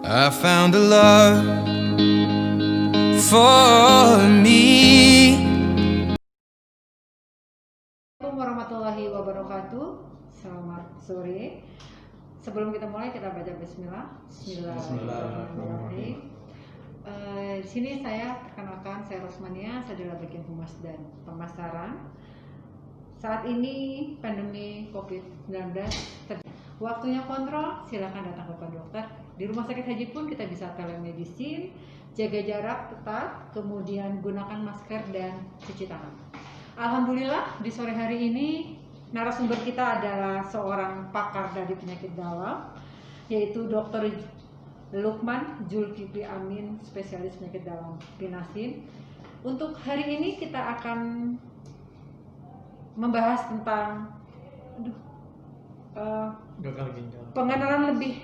I found a love for me. Assalamualaikum warahmatullahi wabarakatuh. Selamat sore. Sebelum kita mulai, kita baca Bismillah. Bismillahirrahmanirrahim. Di sini saya perkenalkan, saya Rosmania, saya adalah bagian humas dan pemasaran. Saat ini pandemi COVID-19 terjadi. Waktunya kontrol, silakan datang ke dokter. Di rumah sakit haji pun kita bisa telemedicine, jaga jarak ketat, kemudian gunakan masker dan cuci tangan. Alhamdulillah di sore hari ini narasumber kita adalah seorang pakar dari penyakit dalam, yaitu Dr. Lukman Zulkifli Amin, spesialis penyakit dalam Pinasin. Untuk hari ini kita akan membahas tentang gagal ginjal. Pengenalan lebih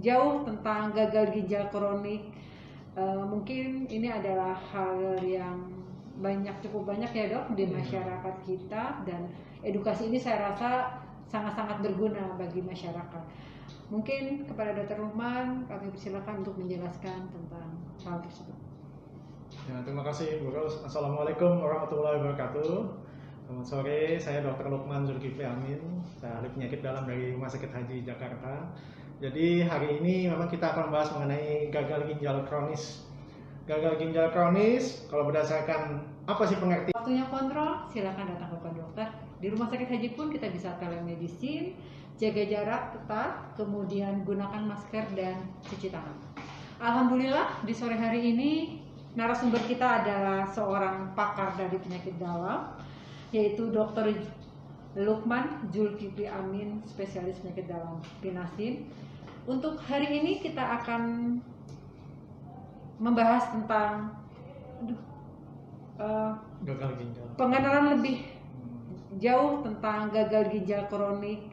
jauh tentang gagal ginjal kronik. Mungkin ini adalah hal yang cukup banyak ya dok di masyarakat kita, dan edukasi ini saya rasa sangat-sangat berguna bagi masyarakat. Mungkin kepada Dr. Lukman kami persilakan untuk menjelaskan tentang hal tersebut. Ya, terima kasih Bu Ros. Assalamualaikum warahmatullahi wabarakatuh. Selamat sore, saya Dr. Lukman Zulkifli Amin, saya ahli penyakit dalam dari Rumah Sakit Haji Jakarta. Jadi hari ini memang kita akan membahas mengenai gagal ginjal kronis. Gagal ginjal kronis, kalau berdasarkan apa sih pengertian? Waktunya kontrol, silakan datang ke dokter. Di rumah sakit haji pun kita bisa telemedicine, jaga jarak ketat, kemudian gunakan masker dan cuci tangan. Alhamdulillah di sore hari ini narasumber kita adalah seorang pakar dari penyakit dalam, yaitu Dr. Lukman Zulkifli Amin, spesialis penyakit dalam Pinasin. Untuk hari ini kita akan membahas tentang Gagal ginjal. pengenalan lebih jauh tentang gagal ginjal kronik.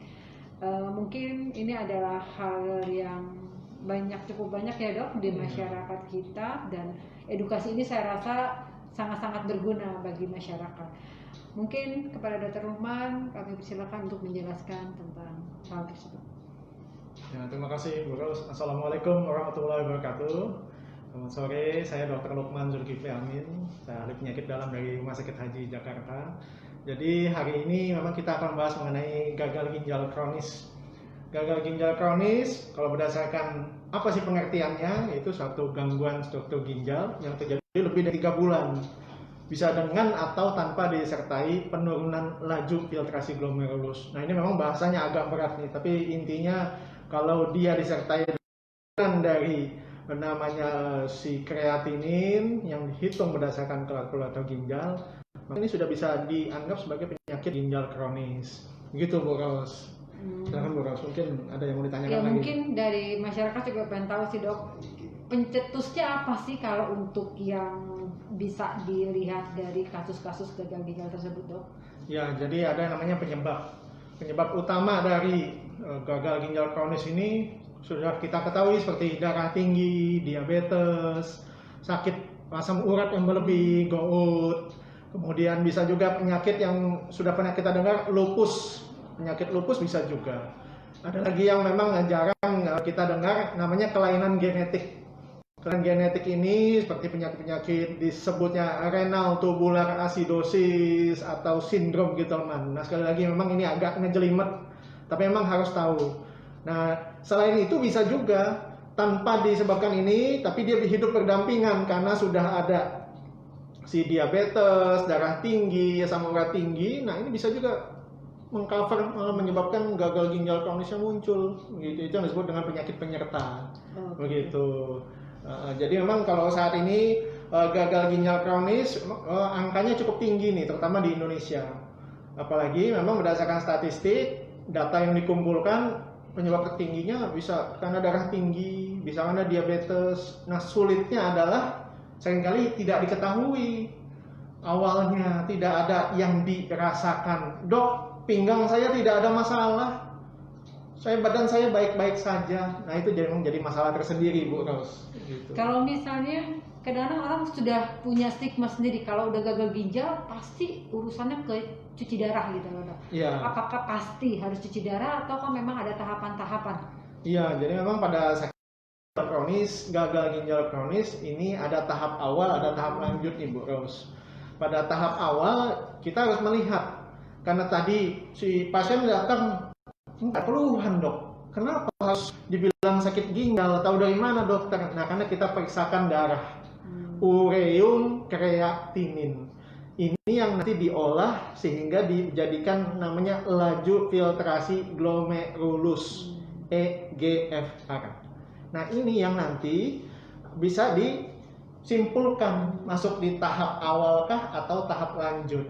Mungkin ini adalah hal yang cukup banyak ya dok di masyarakat kita, dan edukasi ini saya rasa sangat-sangat berguna bagi masyarakat. Mungkin kepada Dr. Lukman kami persilakan untuk menjelaskan tentang hal tersebut. Ya, terima kasih Bu Ros. Assalamualaikum warahmatullahi wabarakatuh. Selamat sore, saya Dr. Lukman Zulkifli Amin, saya ahli penyakit dalam dari Rumah Sakit Haji Jakarta. Jadi hari ini memang kita akan membahas mengenai gagal ginjal kronis. Gagal ginjal kronis, kalau berdasarkan apa sih pengertiannya, yaitu suatu gangguan struktur ginjal yang terjadi lebih dari 3 bulan. Bisa dengan atau tanpa disertai penurunan laju filtrasi glomerulus. Nah ini memang bahasanya agak berat nih, tapi intinya kalau dia disertai dari namanya si kreatinin yang dihitung berdasarkan kalkulator ginjal, maka ini sudah bisa dianggap sebagai penyakit ginjal kronis. Begitu Bu Ros. Silakan Bu Ros, mungkin ada yang mau ditanyakan ya, lagi. Mungkin dari masyarakat juga pengen tahu sih dok, pencetusnya apa sih kalau untuk yang bisa dilihat dari kasus-kasus gagal ginjal tersebut dok? Ya, jadi ada yang namanya penyebab. Penyebab utama dari gagal ginjal kronis ini sudah kita ketahui seperti darah tinggi, diabetes, sakit asam urat yang berlebih, gout. Kemudian bisa juga penyakit yang sudah pernah kita dengar, lupus. Penyakit lupus bisa juga. Ada lagi yang memang jarang kita dengar, namanya kelainan genetik. Kelainan genetik ini seperti penyakit-penyakit disebutnya renal tubular acidosis atau sindrom Gitelman. Nah sekali lagi memang ini agak ngejelimet, tapi memang harus tahu. Nah selain itu bisa juga tanpa disebabkan ini, tapi dia hidup berdampingan karena sudah ada si diabetes, darah tinggi, asam urat tinggi. Nah ini bisa juga mengcover menyebabkan gagal ginjal kronis yang muncul. Begitu, itu yang disebut dengan penyakit penyerta. Begitu. Jadi memang kalau saat ini gagal ginjal kronis angkanya cukup tinggi nih, terutama di Indonesia. Apalagi memang berdasarkan statistik, data yang dikumpulkan, penyebab tertingginya bisa karena darah tinggi, bisa karena diabetes. Nah sulitnya adalah seringkali tidak diketahui awalnya, tidak ada yang dirasakan. Dok, pinggang saya tidak ada masalah, badan saya baik-baik saja. Nah itu jadi masalah tersendiri Bu Ros. Gitu. Kalau misalnya kadang-kadang orang sudah punya stigma sendiri, kalau udah gagal ginjal pasti urusannya ke cuci darah gitu loh dok. Iya. Apakah pasti harus cuci darah atau memang ada tahapan-tahapan? Iya, jadi memang pada sakit kronis, gagal ginjal kronis ini ada tahap awal, ada tahap lanjut nih Bu Ros. Pada tahap awal kita harus melihat, karena tadi si pasien datang enggak keluhan dok, kenapa harus dibilang sakit ginjal, tahu dari mana dokter? Nah karena kita periksakan darah, ureum kreatinin. Ini yang nanti diolah sehingga dijadikan namanya laju filtrasi glomerulus EGFR. Nah ini yang nanti bisa disimpulkan masuk di tahap awalkah atau tahap lanjut.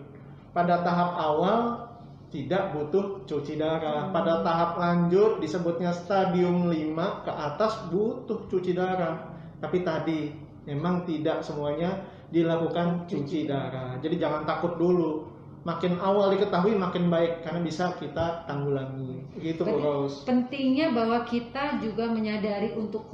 Pada tahap awal tidak butuh cuci darah. Pada tahap lanjut disebutnya stadium 5 ke atas butuh cuci darah. Tapi tadi memang tidak semuanya dilakukan cuci darah. Jadi jangan takut dulu. Makin awal diketahui makin baik karena bisa kita tanggulangi. Gitu Bu Ros. Pentingnya bahwa kita juga menyadari untuk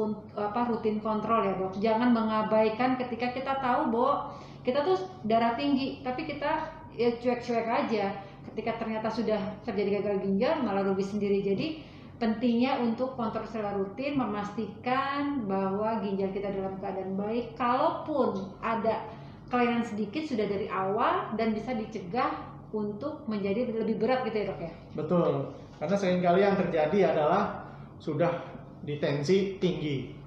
rutin kontrol ya dok. Jangan mengabaikan ketika kita tahu bahwa kita tuh darah tinggi, tapi kita ya cuek-cuek aja. Ketika ternyata sudah terjadi gagal ginjal malah rugi sendiri. Jadi pentingnya untuk kontrol secara rutin, memastikan bahwa ginjal kita dalam keadaan baik. Kalaupun ada kelainan sedikit sudah dari awal dan bisa dicegah untuk menjadi lebih berat gitu ya dok ya? Betul, karena seringkali yang terjadi adalah sudah ditensi tinggi,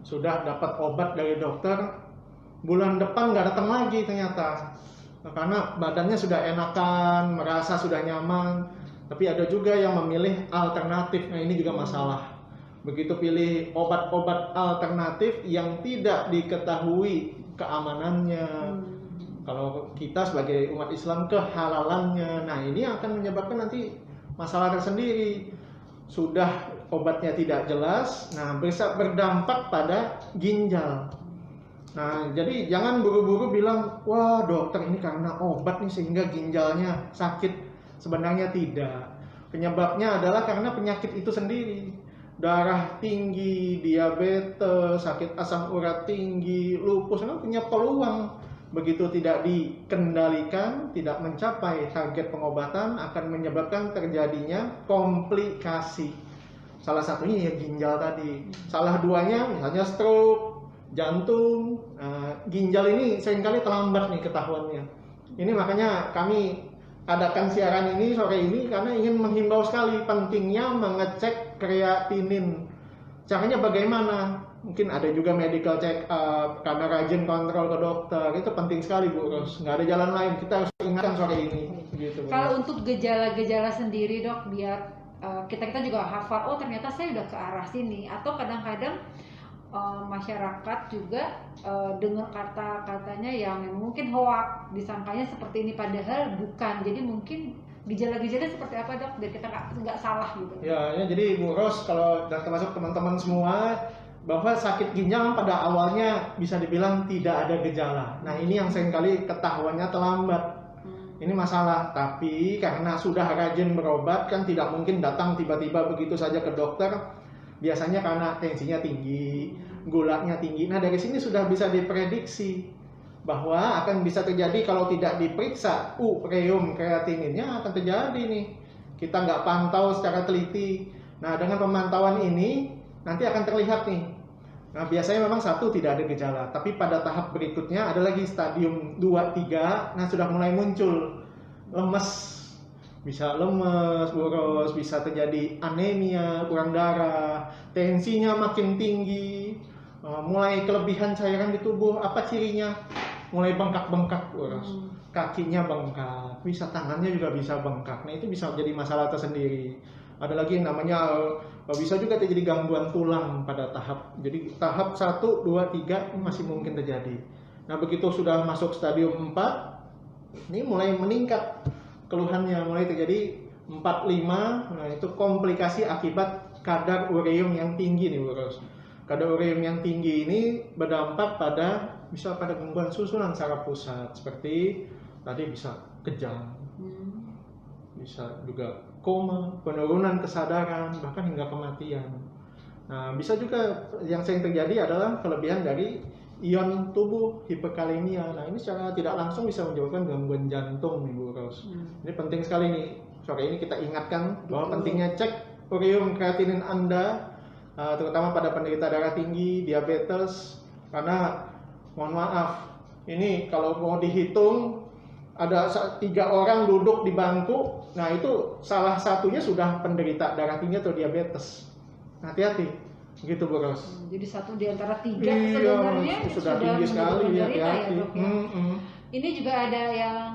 sudah dapat obat dari dokter, bulan depan nggak datang lagi ternyata. Karena badannya sudah enakan, merasa sudah nyaman, tapi ada juga yang memilih alternatif. Nah ini juga masalah. Begitu pilih obat-obat alternatif yang tidak diketahui keamanannya, kalau kita sebagai umat Islam kehalalannya, nah ini akan menyebabkan nanti masalah tersendiri. Sudah obatnya tidak jelas, nah bisa berdampak pada ginjal. Nah, jadi jangan buru-buru bilang, wah dokter ini karena obat nih sehingga ginjalnya sakit. Sebenarnya tidak. Penyebabnya adalah karena penyakit itu sendiri. Darah tinggi, diabetes, sakit asam urat tinggi, lupus, memang punya peluang. Begitu tidak dikendalikan, tidak mencapai target pengobatan, akan menyebabkan terjadinya komplikasi. Salah satunya ya ginjal tadi. Salah duanya misalnya stroke, jantung. Ginjal ini seringkali terlambat nih ketahuannya. Ini makanya kami adakan siaran ini sore ini karena ingin menghimbau sekali pentingnya mengecek kreatinin. Caranya bagaimana? Mungkin ada juga medical check up, karena rajin kontrol ke dokter. Itu penting sekali Bu Ros. Nggak ada jalan lain. Kita harus ingatkan sore ini. Gitu, kalau untuk gejala-gejala sendiri dok, biar kita juga hafal, oh ternyata saya udah ke arah sini. Atau kadang-kadang masyarakat juga dengar kata-katanya yang mungkin hoak, disangkanya seperti ini padahal bukan. Jadi mungkin gejala-gejala seperti apa dok, biar kita nggak salah gitu. Ya, jadi Bu Ros, kalau dan termasuk teman-teman semua, bahwa sakit ginjal pada awalnya bisa dibilang tidak ada gejala. Nah ini yang seringkali ketahuannya terlambat. Ini masalah, tapi karena sudah rajin berobat kan tidak mungkin datang tiba-tiba begitu saja ke dokter. Biasanya karena tensinya tinggi, gulanya tinggi. Nah dari sini sudah bisa diprediksi bahwa akan bisa terjadi kalau tidak diperiksa ureum kreatininnya akan terjadi nih. Kita nggak pantau secara teliti. Nah dengan pemantauan ini nanti akan terlihat nih. Nah biasanya memang satu tidak ada gejala, tapi pada tahap berikutnya ada lagi stadium 2-3. Nah sudah mulai muncul lemes, bisa lemes, boros, bisa terjadi anemia, kurang darah, tensinya makin tinggi, mulai kelebihan cairan di tubuh. Apa cirinya? Mulai bengkak-bengkak, boros. Kakinya bengkak, bisa tangannya juga bisa bengkak. Nah itu bisa jadi masalah tersendiri. Ada lagi yang namanya bisa juga terjadi gangguan tulang pada tahap. Jadi tahap 1, 2, 3 masih mungkin terjadi. Nah begitu sudah masuk stadium 4, ini mulai meningkat keluhannya, mulai terjadi 4, 5. Nah itu komplikasi akibat kadar ureum yang tinggi nih Bu Ros. Kadar ureum yang tinggi ini berdampak pada bisa pada gangguan susunan saraf pusat, seperti tadi bisa kejang, bisa juga koma, penurunan kesadaran, bahkan hingga kematian. Nah, bisa juga yang sering terjadi adalah kelebihan dari ion tubuh, hiperkalemia. Nah, ini secara tidak langsung bisa menyebabkan gangguan jantung nih Bu Ros. Ini penting sekali nih. Sore ini kita ingatkan bahwa pentingnya cek ureum kreatinin Anda terutama pada penderita darah tinggi, diabetes, karena mohon maaf, ini kalau mau dihitung ada 3 orang duduk di bangku, nah itu salah satunya sudah penderita darah tinggi atau diabetes. Hati-hati, gitu Bu Ros. Jadi 1 di antara 3 Iya, sebenarnya sudah tinggi sekali, menderita ya hati-hati. dok ya. Ini juga ada yang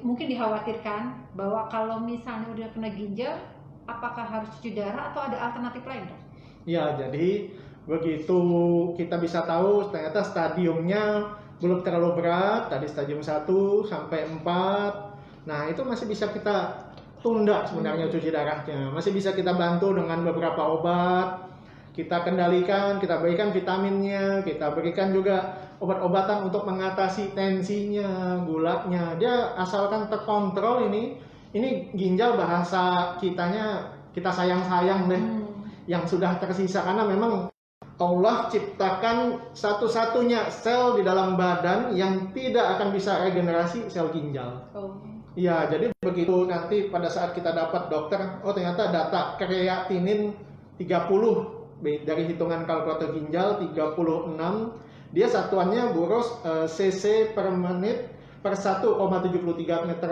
mungkin dikhawatirkan bahwa kalau misalnya udah kena ginjal, apakah harus cuci darah atau ada alternatif lain dok? Ya, jadi begitu kita bisa tahu ternyata stadiumnya belum terlalu berat, tadi stadium 1 sampai 4. Nah, itu masih bisa kita tunda sebenarnya cuci darahnya. Masih bisa kita bantu dengan beberapa obat. Kita kendalikan, kita berikan vitaminnya, kita berikan juga obat-obatan untuk mengatasi tensinya, gulanya. Dia asalkan terkontrol ini ginjal bahasa kitanya kita sayang-sayang deh. Yang sudah tersisa, karena memang Allah ciptakan satu-satunya sel di dalam badan yang tidak akan bisa regenerasi sel ginjal. Ya, jadi begitu nanti pada saat kita dapat dokter, oh ternyata data kreatinin 30 dari hitungan kalkulator ginjal 36, dia satuannya Bu Ros cc per menit per 1,73 meter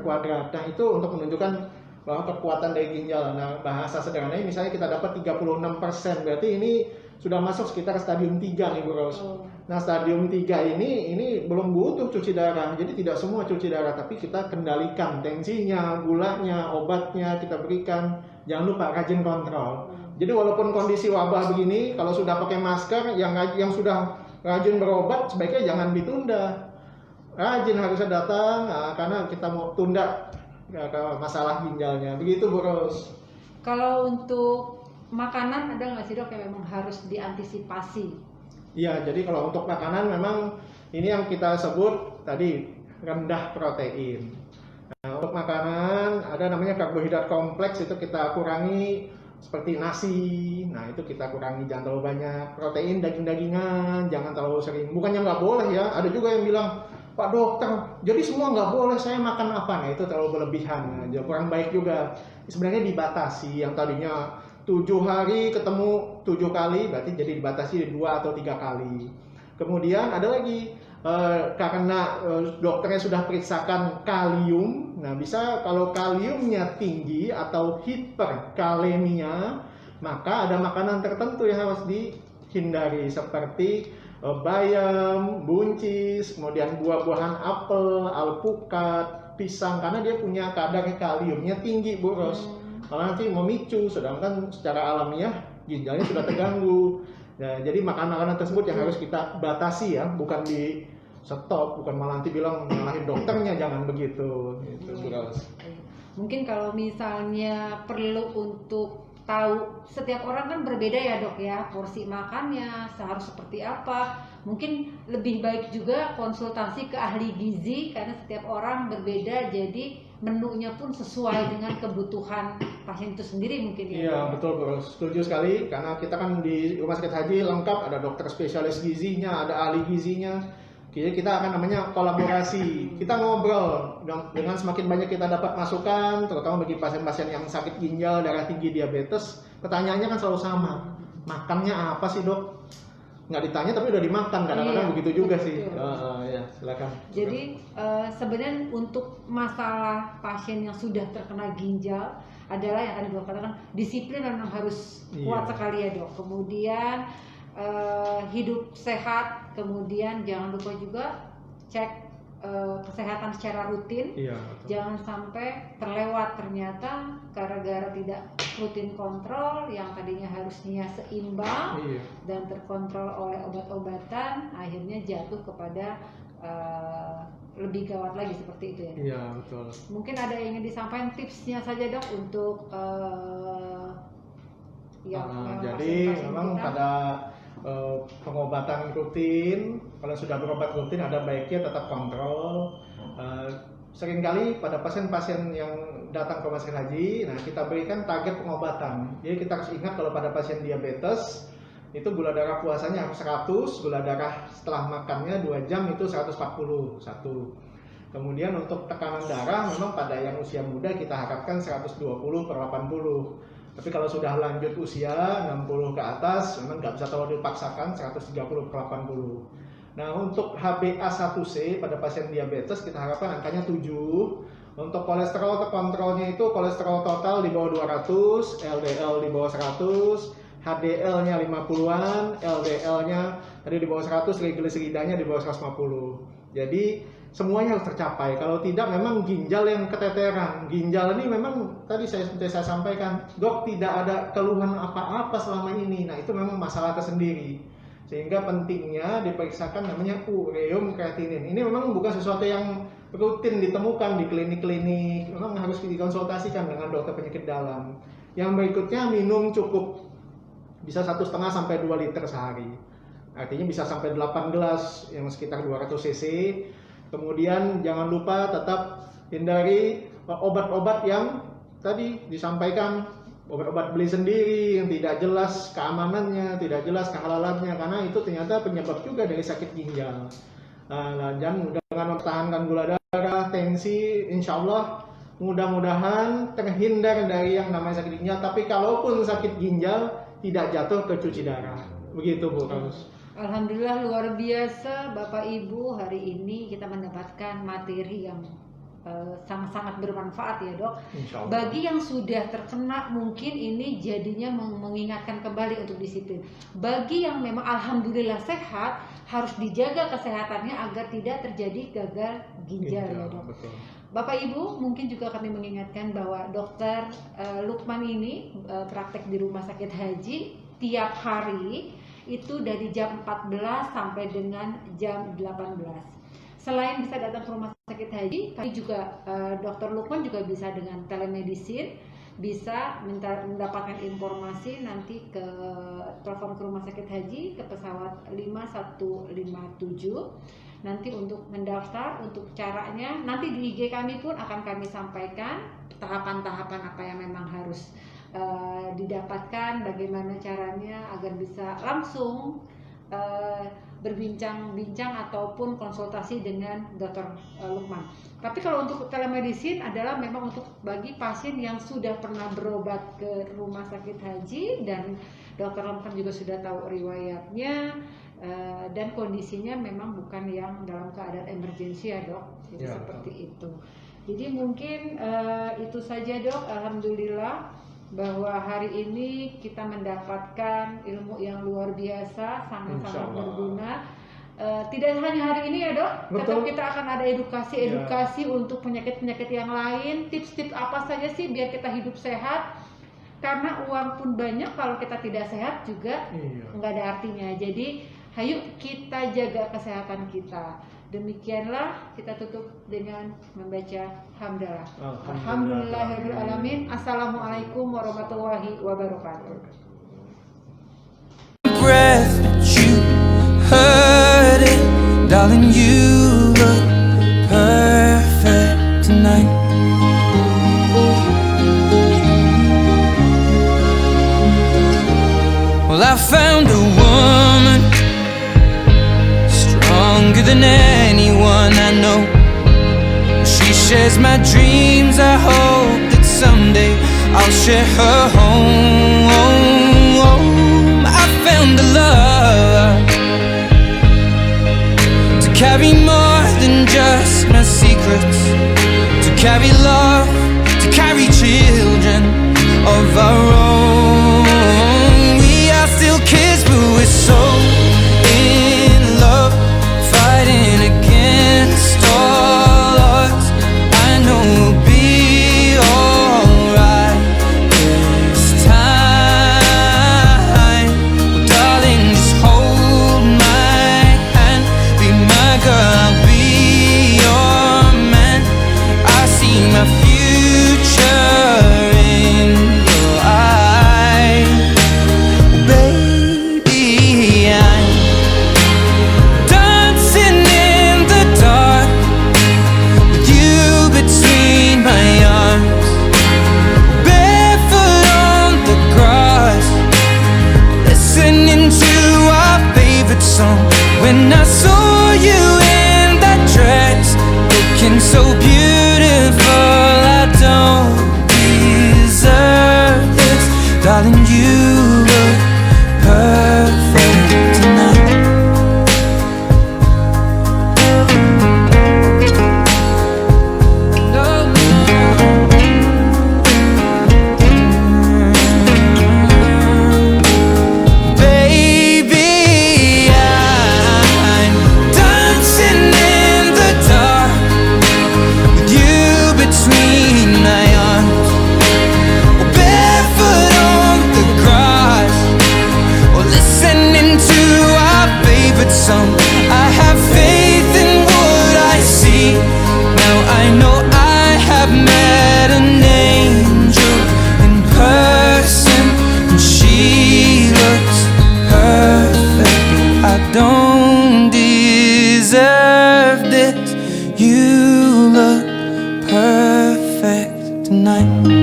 kuadrat. Nah, itu untuk menunjukkan bahwa kekuatan dari ginjal. Nah, bahasa sederhananya misalnya kita dapat 36%, berarti ini sudah masuk sekitar stadium 3 nih Bu Ros. Nah, stadium 3 ini belum butuh cuci darah. Jadi tidak semua cuci darah, tapi kita kendalikan tensinya, gulanya, obatnya kita berikan. Jangan lupa rajin kontrol. Jadi walaupun kondisi wabah begini, kalau sudah pakai masker, yang sudah rajin berobat sebaiknya jangan ditunda. Rajin harusnya datang, karena kita mau tunda masalah ginjalnya. Begitu Bu Ros. Kalau untuk makanan ada nggak sih dok yang memang harus diantisipasi? Iya, jadi kalau untuk makanan memang ini yang kita sebut tadi rendah protein. Nah, untuk makanan ada namanya karbohidrat kompleks, itu kita kurangi seperti nasi. Nah, itu kita kurangi, jangan terlalu banyak. Protein daging-dagingan jangan terlalu sering. Bukannya nggak boleh ya, ada juga yang bilang, Pak dokter, jadi semua nggak boleh, saya makan apa? Nah, itu terlalu berlebihan, kurang baik juga. Sebenarnya dibatasi, yang tadinya 7 hari ketemu 7 kali, berarti jadi dibatasi 2 atau 3 kali. Kemudian ada lagi, karena dokternya sudah periksakan kalium, nah bisa kalau kaliumnya tinggi atau hiperkalemia, maka ada makanan tertentu yang harus dihindari, seperti bayam, buncis, kemudian buah-buahan apel, alpukat, pisang, karena dia punya kadar kaliumnya tinggi Bu Ros. Malah nanti memicu, sedangkan secara alamiah ginjalnya sudah terganggu. Nah, jadi makanan-makanan tersebut yang harus kita batasi ya, bukan di stop, bukan malah nanti bilang nyalahin dokternya, jangan begitu. Gitu, Bu Ros. Mungkin kalau misalnya perlu untuk tahu, setiap orang kan berbeda ya dok ya, porsi makannya seharus seperti apa. Mungkin lebih baik juga konsultasi ke ahli gizi, karena setiap orang berbeda, jadi menunya pun sesuai dengan kebutuhan pasien itu sendiri mungkin ya. Iya betul bro, setuju sekali, karena kita kan di rumah sakit haji lengkap, ada dokter spesialis gizinya, ada ahli gizinya. Jadi kita akan namanya kolaborasi, kita ngobrol dengan semakin banyak kita dapat masukan, terutama bagi pasien-pasien yang sakit ginjal, darah tinggi, diabetes. Pertanyaannya kan selalu sama, makannya apa sih dok? Nggak ditanya tapi udah dimakan, kadang-kadang begitu juga sih. Ya silakan. Jadi sebenarnya untuk masalah pasien yang sudah terkena ginjal adalah yang tadi dok katakan, disiplin memang harus kuat sekali ya dok. Kemudian hidup sehat, kemudian jangan lupa juga cek kesehatan secara rutin. Jangan sampai terlewat, ternyata gara-gara tidak rutin kontrol yang tadinya harusnya seimbang dan terkontrol oleh obat-obatan, akhirnya jatuh kepada lebih gawat lagi seperti itu ya. Iya betul. Mungkin ada yang ingin disampaikan tipsnya saja dok untuk jadi memang pada pengobatan rutin, kalau sudah berobat rutin ada baiknya tetap kontrol. Seringkali pada pasien-pasien yang datang ke rumah sakit haji, nah kita berikan target pengobatan. Jadi kita harus ingat kalau pada pasien diabetes itu gula darah puasanya harus 100, gula darah setelah makannya 2 jam itu 140. Kemudian untuk tekanan darah memang pada yang usia muda kita harapkan 120/80. Tapi kalau sudah lanjut usia 60 ke atas, memang nggak bisa terlalu dipaksakan 130 ke 80. Nah, untuk HbA1c pada pasien diabetes kita harapkan angkanya 7. Untuk kolesterol terkontrolnya itu kolesterol total di bawah 200, LDL di bawah 100, HDL-nya 50-an, LDL-nya tadi di bawah 100, trigliseridanya di bawah 150. Jadi semuanya harus tercapai. Kalau tidak memang ginjal yang keteteran. Ginjal ini memang tadi saya sampaikan, dok tidak ada keluhan apa-apa selama ini. Nah itu memang masalah tersendiri. Sehingga pentingnya diperiksakan namanya ureum kreatinin. Ini memang bukan sesuatu yang rutin ditemukan di klinik-klinik. Memang harus dikonsultasikan dengan dokter penyakit dalam. Yang berikutnya minum cukup. Bisa 1,5 sampai 2 liter sehari. Artinya bisa sampai 8 gelas yang sekitar 200 cc. Kemudian jangan lupa tetap hindari obat-obat yang tadi disampaikan, obat-obat beli sendiri yang tidak jelas keamanannya, tidak jelas kehalalannya, karena itu ternyata penyebab juga dari sakit ginjal. Dan dengan mempertahankan gula darah, tensi, insya Allah mudah-mudahan terhindar dari yang namanya sakit ginjal. Tapi kalaupun sakit ginjal tidak jatuh ke cuci darah. Begitu Bu Kamus. Alhamdulillah luar biasa Bapak Ibu, hari ini kita mendapatkan materi yang sangat-sangat bermanfaat ya dok. Bagi yang sudah terkena mungkin ini jadinya mengingatkan kembali untuk disiplin. Bagi yang memang alhamdulillah sehat harus dijaga kesehatannya agar tidak terjadi gagal ginjal ya dok. Betul. Bapak Ibu mungkin juga kami mengingatkan bahwa Dokter Lukman ini praktek di Rumah Sakit Haji tiap hari itu dari jam 14 sampai dengan jam 18. Selain bisa datang ke Rumah Sakit Haji, kami juga Dr. Lukman juga bisa dengan telemedicine, bisa mendapatkan informasi nanti ke telepon ke Rumah Sakit Haji ke pesawat 5157. Nanti untuk mendaftar, untuk caranya nanti di IG kami pun akan kami sampaikan tahapan-tahapan apa yang memang harus didapatkan, bagaimana caranya agar bisa langsung berbincang-bincang ataupun konsultasi dengan Dr. Lukman. Tapi kalau untuk telemedicine adalah memang untuk bagi pasien yang sudah pernah berobat ke Rumah Sakit Haji dan Dr. Lukman juga sudah tahu riwayatnya dan kondisinya memang bukan yang dalam keadaan emergensi ya dok. Jadi seperti itu. Jadi mungkin itu saja dok. Alhamdulillah bahwa hari ini kita mendapatkan ilmu yang luar biasa, sangat-sangat berguna. Tidak hanya hari ini ya dok, tetap kita akan ada edukasi untuk penyakit-penyakit yang lain, tips-tips apa saja sih biar kita hidup sehat. Karena uang pun banyak, kalau kita tidak sehat juga nggak ada artinya. Jadi ayo kita jaga kesehatan kita. Demikianlah kita tutup dengan membaca hamdalah. Alhamdulillahirabbil alamin. Assalamualaikum warahmatullahi wabarakatuh. Breath, but you heard it, darling. You look perfect tonight. Well, I found a woman stronger than anyone I know. She shares my dreams. I hope that someday I'll share her home. I found a love to carry more than just my secrets, to carry love, to carry children of our own. We are still kids, but we're so in love, fighting against all odds. I know we'll be alright this time. Well, darling, just hold my hand, be my girl, I'll be your man. I see my future mine.